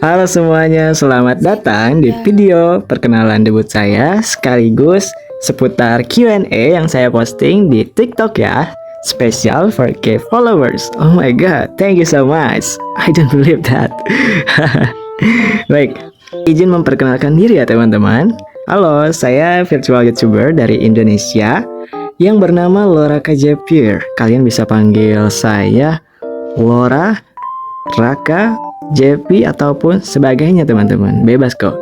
Halo semuanya, selamat datang di video perkenalan debut saya sekaligus seputar Q&A yang saya posting di TikTok ya. Spesial for K followers. Oh my god, thank you so much. I don't believe that. Baik, izin memperkenalkan diri ya teman-teman. Halo, saya virtual YouTuber dari Indonesia yang bernama Lora Kajepir. Kalian bisa panggil saya Lora, Raka, JP ataupun sebagainya teman-teman. Bebas kok.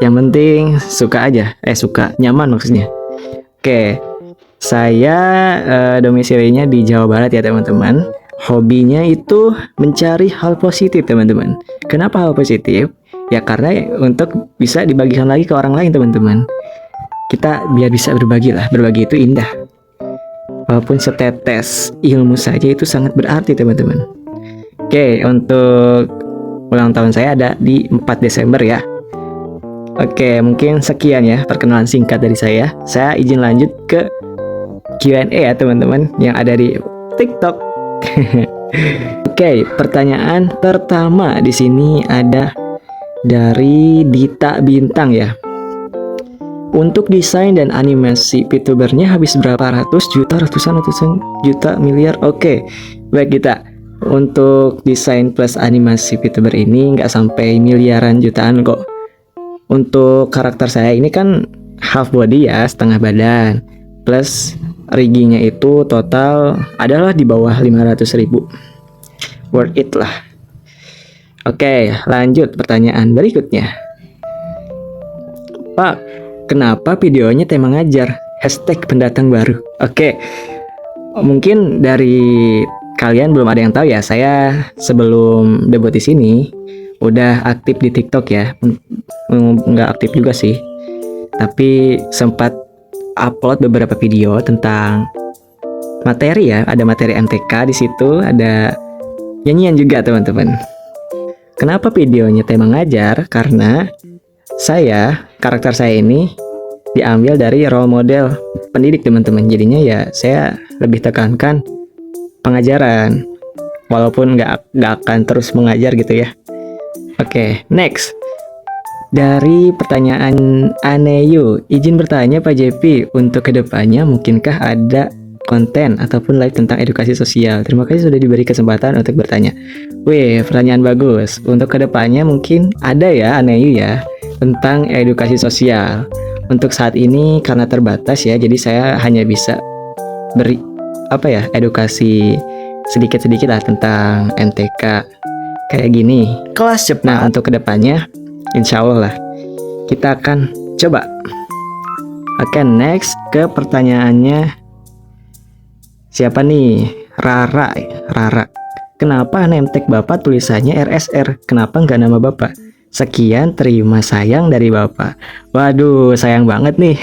Yang penting suka aja. Suka, nyaman maksudnya. Oke. Saya domisilinya di Jawa Barat ya teman-teman. Hobinya itu mencari hal positif teman-teman. Kenapa hal positif? Ya karena untuk bisa dibagikan lagi ke orang lain teman-teman. Kita biar bisa berbagi lah. Berbagi itu indah. Walaupun setetes ilmu saja itu sangat berarti teman-teman. Oke, untuk ulang tahun saya ada di 4 Desember ya. Oke, mungkin sekian ya perkenalan singkat dari saya. Saya izin lanjut ke Q&A ya teman-teman yang ada di TikTok. Oke, pertanyaan pertama di sini ada dari Dita Bintang ya. Untuk desain dan animasi VTubernya habis berapa ratus juta, ratusan juta, miliar? Oke, baik Dita. Untuk desain plus animasi VTuber ini nggak sampai miliaran jutaan kok. Untuk karakter saya ini kan half body ya, setengah badan. Plus riggingnya itu total adalah di bawah 500.000. Worth it lah. Oke, lanjut pertanyaan berikutnya. Pak, kenapa videonya tema ngajar? #pendatang baru. Oke, mungkin dari kalian belum ada yang tahu ya, saya sebelum debut di sini udah aktif di TikTok ya. Nggak aktif juga sih, tapi sempat upload beberapa video tentang materi ya. Ada materi MTK di situ, ada nyanyian juga teman-teman. Kenapa videonya tema ngajar? Karena karakter saya ini diambil dari role model pendidik teman-teman. Jadinya ya saya lebih tekankan pengajaran, walaupun nggak akan terus mengajar gitu ya. Oke, next. Dari pertanyaan Aneyu, izin bertanya Pak JP, untuk kedepannya mungkinkah ada konten ataupun live tentang edukasi sosial? Terima kasih sudah diberi kesempatan untuk bertanya. Wih, pertanyaan bagus. Untuk kedepannya mungkin ada ya Aneyu ya, tentang edukasi sosial. Untuk saat ini karena terbatas ya, jadi saya hanya bisa beri edukasi sedikit-sedikit lah tentang MTK kayak gini. Kelas cepat. Nah, untuk kedepannya insya Allah lah kita akan coba. Oke, next ke pertanyaannya siapa nih? Rara. Kenapa name tag Bapak tulisannya RSR? Kenapa nggak nama Bapak? Sekian, terima sayang dari Bapak. Waduh, sayang banget nih.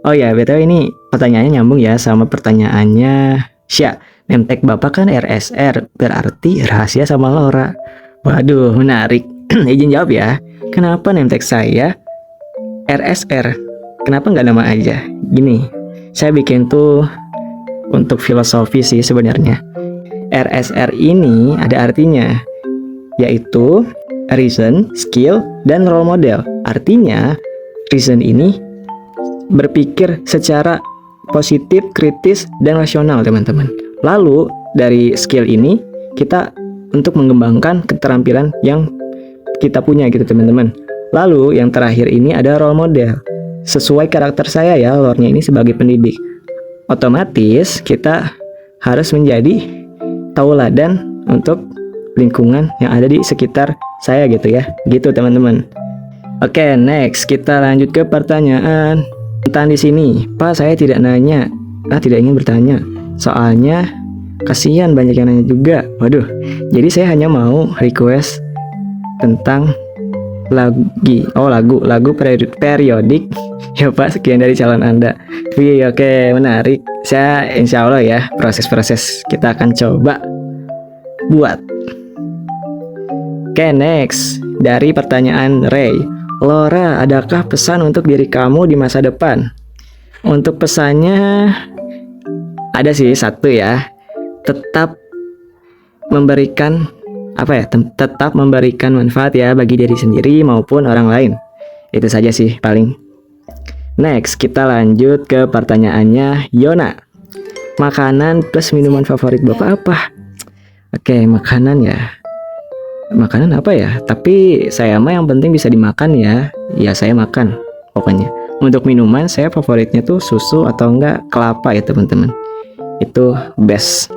Oh ya, BTW ini pertanyaannya nyambung ya sama pertanyaannya Syah. Name tag Bapak kan RSR, berarti rahasia sama Lora. Waduh, menarik. Izin jawab ya. Kenapa name tag saya RSR? Kenapa nggak nama aja? Gini, saya bikin tuh untuk filosofi sih sebenarnya. RSR ini ada artinya, yaitu reason, skill, dan role model. Artinya, reason ini berpikir secara positif, kritis, dan rasional teman-teman. Lalu dari skill ini kita untuk mengembangkan keterampilan yang kita punya gitu teman-teman. Lalu yang terakhir ini ada role model. Sesuai karakter saya ya, lore-nya ini sebagai pendidik. Otomatis kita harus menjadi tauladan untuk lingkungan yang ada di sekitar saya gitu ya. Gitu teman-teman. Oke, next kita lanjut ke pertanyaan tentang di sini. Pak, saya tidak ingin bertanya. Soalnya kasihan banyak yang nanya juga. Waduh. Jadi saya hanya mau request tentang lagu periodik ya Pak. Sekian dari calon Anda. Wih, oke, menarik. Saya insya Allah ya, proses kita akan coba buat. Oke, next dari pertanyaan Ray. Lora, adakah pesan untuk diri kamu di masa depan? Untuk pesannya ada sih satu ya. Tetap memberikan tetap memberikan manfaat ya bagi diri sendiri maupun orang lain. Itu saja sih paling. Next, kita lanjut ke pertanyaannya Yona. Makanan plus minuman favorit Bapak apa? Oke, makanan ya. Makanan apa ya? Tapi saya mah yang penting bisa dimakan ya. Ya saya makan pokoknya. Untuk minuman saya favoritnya tuh susu atau enggak kelapa ya teman-teman. Itu best.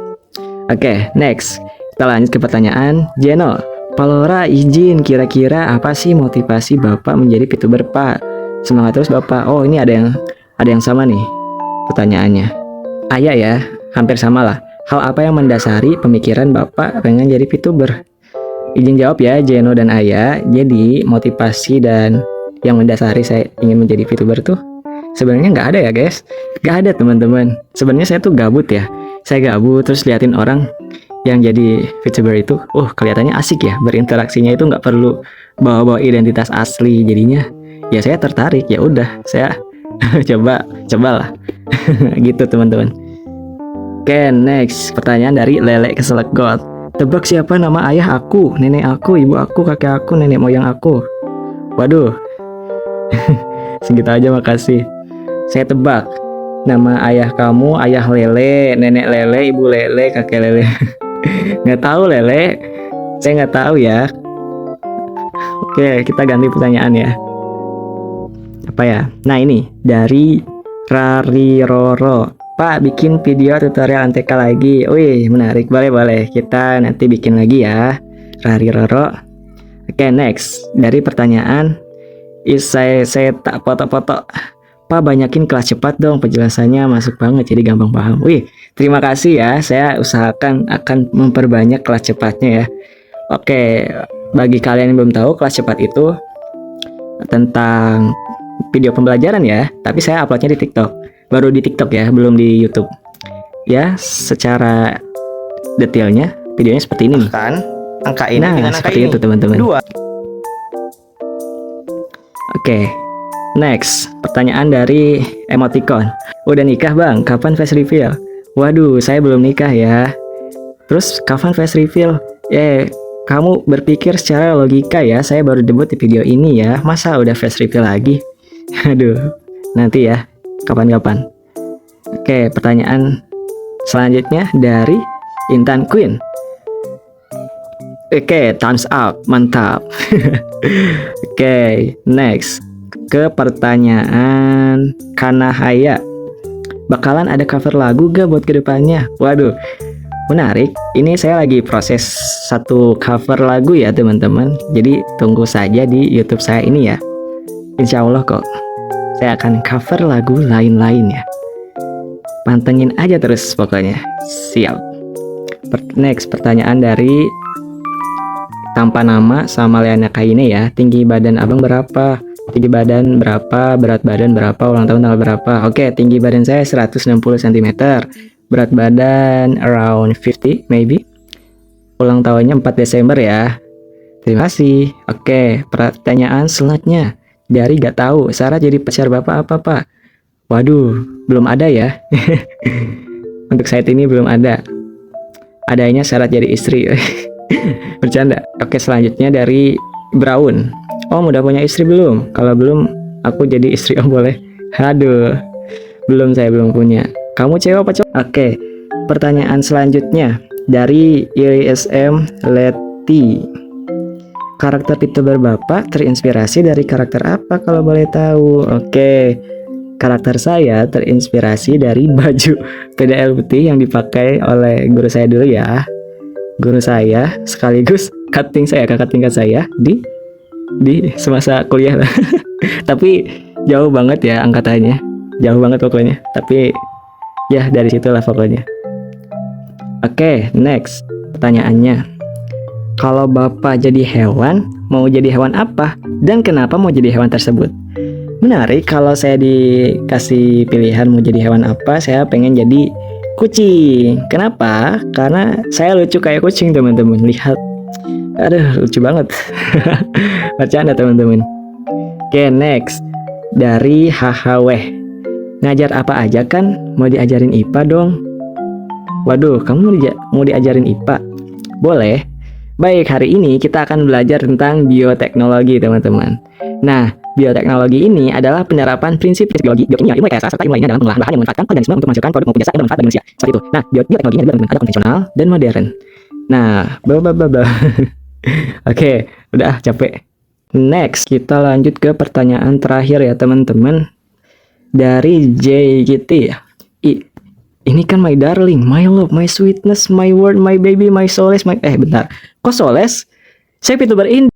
Oke, next. Kita lanjut ke pertanyaan Jeno. Palora izin, kira-kira apa sih motivasi Bapak menjadi VTuber, Pak? Semangat terus Bapak. Oh, ini ada yang sama nih pertanyaannya. Ayah ya, hampir sama lah. Hal apa yang mendasari pemikiran Bapak pengen jadi VTuber? Izin jawab ya Jeno dan Ayah. Jadi motivasi dan yang mendasari saya ingin menjadi VTuber tuh sebenarnya nggak ada ya guys. Nggak ada teman-teman. Sebenarnya saya tuh gabut ya. Saya gabut terus liatin orang yang jadi VTuber itu, kelihatannya asik ya, berinteraksinya itu nggak perlu bawa-bawa identitas asli, jadinya ya saya tertarik, ya udah saya cobalah gitu teman-teman. Oke, next pertanyaan dari Lele Keselegot. Tebak siapa nama ayah aku, nenek aku, ibu aku, kakek aku, nenek moyang aku. Waduh, segitu aja makasih. Saya tebak nama ayah kamu, ayah Lele, nenek Lele, ibu Lele, kakek Lele. Nggak tahu Lele, saya nggak tahu ya. Oke, kita ganti pertanyaan ya. Apa ya? Nah ini dari Rari Roro. Pak, bikin video tutorial MTK lagi. Wih, menarik. Boleh. Kita nanti bikin lagi ya, Rari Roro. Oke, next. Dari pertanyaan saya tak foto-foto. Pak, banyakin kelas cepat dong, penjelasannya masuk banget jadi gampang paham. Wih, terima kasih ya. Saya usahakan akan memperbanyak kelas cepatnya ya. Oke, bagi kalian yang belum tahu, kelas cepat itu tentang video pembelajaran ya. Tapi saya uploadnya di TikTok. Baru di TikTok ya, belum di YouTube. Ya, secara detailnya videonya seperti ini nih. Angka ini dengan angka seperti ini. Itu teman-teman. Oke. Next, pertanyaan dari emoticon. Udah nikah bang, kapan face reveal? Waduh, saya belum nikah ya. Terus kapan face reveal? Kamu berpikir secara logika ya, saya baru debut di video ini ya. Masa udah face reveal lagi? Aduh, nanti ya, kapan-kapan. Oke, pertanyaan selanjutnya dari Intan Queen. Oke, thumbs up, mantap. Oke, next. Ke pertanyaan Kanahaya. Bakalan ada cover lagu gak buat kedepannya? Waduh, menarik. Ini saya lagi proses satu cover lagu ya teman-teman. Jadi tunggu saja di YouTube saya ini ya. Insya Allah kok saya akan cover lagu lain-lain ya. Pantengin aja terus pokoknya. Siap. Next, pertanyaan dari tanpa nama sama Leana Kaine ya. Tinggi badan abang berapa? Tinggi badan berapa, berat badan berapa, ulang tahun tanggal berapa? Oke, tinggi badan saya 160 cm, berat badan around 50 maybe. Ulang tahunnya 4 Desember ya. Terima kasih. Oke, pertanyaan selanjutnya dari gak tahu, syarat jadi pacar Bapak apa Pak? Waduh, belum ada ya. Untuk saat ini belum ada. Adanya syarat jadi istri. Bercanda. Oke, selanjutnya dari Brown. Om udah punya istri belum? Kalau belum, aku jadi istri Om boleh? Aduh, saya belum punya. Kamu cewek apa cowok? Oke, pertanyaan selanjutnya dari ISM Leti. Karakter VTuber Bapak terinspirasi dari karakter apa kalau boleh tahu? Oke, karakter saya terinspirasi dari baju PDL putih yang dipakai oleh guru saya dulu ya. Guru saya sekaligus kakak tingkat saya di semasa kuliah lah. Tapi jauh banget ya angkatannya, jauh banget pokoknya. Tapi ya dari situlah pokoknya. Oke, next pertanyaannya. Kalau Bapak jadi hewan, mau jadi hewan apa? Dan kenapa mau jadi hewan tersebut? Menarik, kalau saya dikasih pilihan mau jadi hewan apa, saya pengen jadi kucing. Kenapa? Karena saya lucu kayak kucing teman-teman. Lihat, aduh lucu banget. Bercanda teman-teman. Oke, next dari HHW. Ngajar apa aja kan? Mau diajarin IPA dong. Waduh, kamu mau diajarin IPA? Boleh. Baik, hari ini kita akan belajar tentang bioteknologi, teman-teman. Nah, bioteknologi ini adalah penerapan prinsip biologi, biokimia, ilmu rekayasa, serta ilmu lainnya dalam pengolahan bahan yang memanfaatkan organisme untuk menghasilkan produk maupun jasa yang bermanfaat bagi manusia. Seperti itu. Nah, bioteknologi ini ada konvensional dan modern. Nah, Oke, udah capek. Next, kita lanjut ke pertanyaan terakhir ya, teman-teman. Dari JGT ya. Ini kan my darling, my love, my sweetness, my word, my baby, my solace, bentar. Kok solace? Saya VTuber Indo.